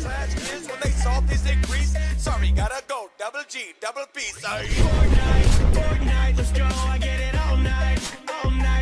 trash kids when they saw this increase. Sorry, gotta go. Double G, double P. Sorry. Fortnite, let's go. I get it all night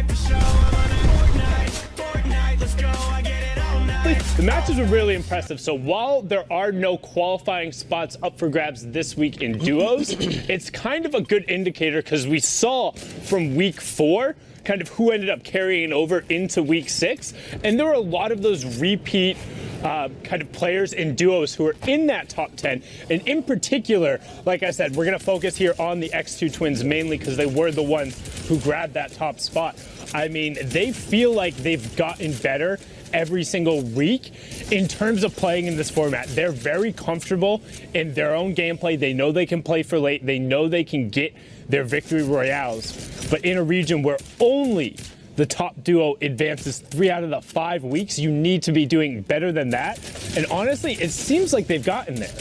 for show. I'm on a Fortnite, let's go. I get it all night. The matches were really impressive. So while there are no qualifying spots up for grabs this week in duos, it's kind of a good indicator because we saw from week 4 kind of who ended up carrying over into week 6. And there were a lot of those repeat kind of players in duos who are in that top 10. And in particular, like I said, we're going to focus here on the X2 twins mainly because they were the ones who grabbed that top spot. I mean, they feel like they've gotten better every single week in terms of playing in this format. They're very comfortable in their own gameplay. They know they can play for late. They know they can get their victory royales. But in a region where only the top duo advances 3 out of the 5 weeks, you need to be doing better than that. And honestly, it seems like they've gotten there.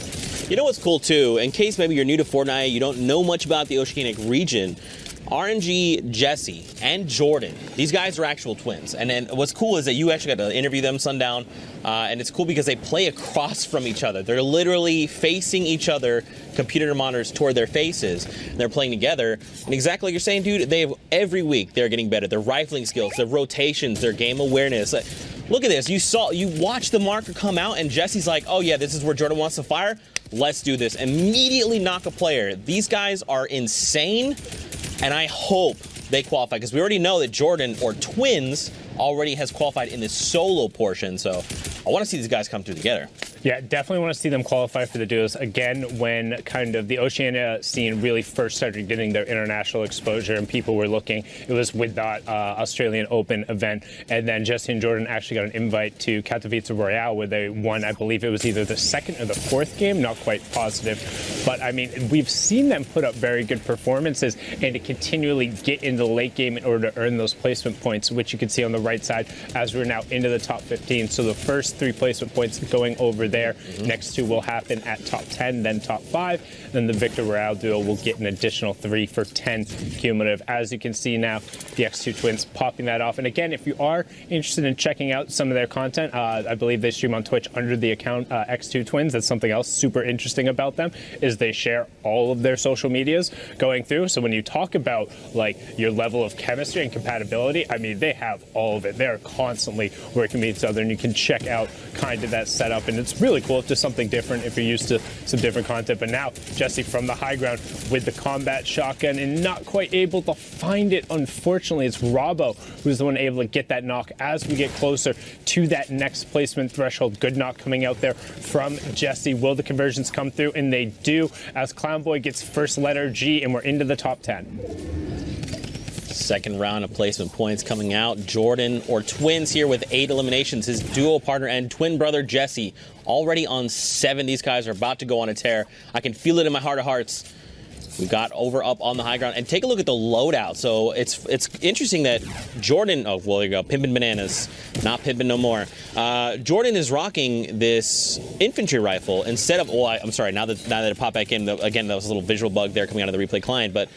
You know what's cool too? In case maybe you're new to Fortnite, you don't know much about the Oceanic region, RNG, Jesse, and Jordan, these guys are actual twins. And then what's cool is that you actually got to interview them sundown. And it's cool because they play across from each other. They're literally facing each other, computer monitors toward their faces. And they're playing together. And exactly like you're saying, dude, they have every week they're getting better. Their rifling skills, their rotations, their game awareness. Look at this. You watched the marker come out and Jesse's like, oh yeah, this is where Jordan wants to fire. Let's do this. Immediately knock a player. These guys are insane. And I hope they qualify because we already know that Jordan or twins already has qualified in this solo portion. So I want to see these guys come through together. Yeah, definitely want to see them qualify for the duos again when kind of the Oceania scene really first started getting their international exposure and people were looking. It was with that Australian Open event. And then Jesse and Jordan actually got an invite to Katowice Royale where they won, I believe it was either the 2nd or the 4th game, not quite positive. But I mean, we've seen them put up very good performances and to continually get into the late game in order to earn those placement points, which you can see on the right side as we're now into the top 15. So the first 3 placement points going over there. Next 2 will happen at top 10, then top 5. Then the Victor Royale duo will get an additional 3 for 10 cumulative. As you can see now, the X2 twins popping that off. And again, if you are interested in checking out some of their content, I believe they stream on Twitch under the account X2 twins. That's something else super interesting about them is they share all of their social medias going through. So when you talk about like your level of chemistry and compatibility, I mean, they have all of it. They're constantly working with each other and you can check out kind of that setup. And it's really cool. It's just something different if you're used to some different content. But now Jesse from the high ground with the combat shotgun and not quite able to find it. Unfortunately, it's Robbo who's the one able to get that knock as we get closer to that next placement threshold. Good knock coming out there from Jesse. Will the conversions come through? And they do as Clownboy gets first letter G and we're into the top 10. Second round of placement points coming out. Jordan or twins here with 8 eliminations. His duo partner and twin brother Jesse already on 7. These guys are about to go on a tear. I can feel it in my heart of hearts. We got up on the high ground. And take a look at the loadout. So it's interesting that Jordan, oh, well, there you go, Pimpin' Bananas, not Pimpin' no more. Jordan is rocking this infantry rifle instead of, I'm sorry, now that it popped back in, again, that was a little visual bug there coming out of the replay client, but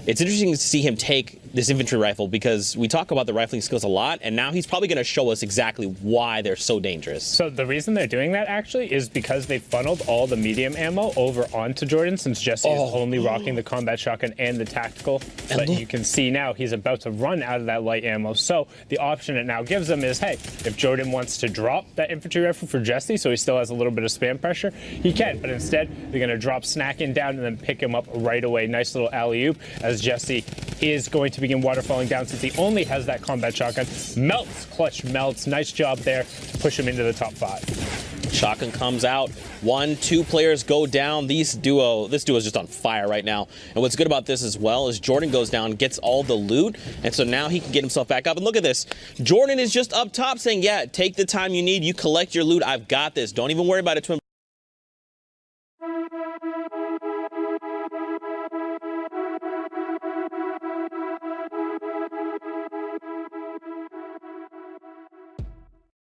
it's interesting to see him take this infantry rifle because we talk about the rifling skills a lot, and now he's probably going to show us exactly why they're so dangerous. So the reason they're doing that actually is because they funneled all the medium ammo over onto Jordan since Jesse is only rocking the combat shotgun and the tactical. But you can see now he's about to run out of that light ammo. So the option it now gives him is, hey, if Jordan wants to drop that infantry rifle for Jesse so he still has a little bit of spam pressure, he can. But instead, they're going to drop Snackin' down and then pick him up right away. Nice little alley-oop as Jesse is going to begin waterfalling down since he only has that combat shotgun. Melts, clutch melts. Nice job there. Push him into the top 5. Shotgun comes out. 1, 2 players go down. This duo is just on fire right now. And what's good about this as well is Jordan goes down, gets all the loot, and so now he can get himself back up. And look at this. Jordan is just up top saying, yeah, take the time you need. You collect your loot. I've got this. Don't even worry about it, twin.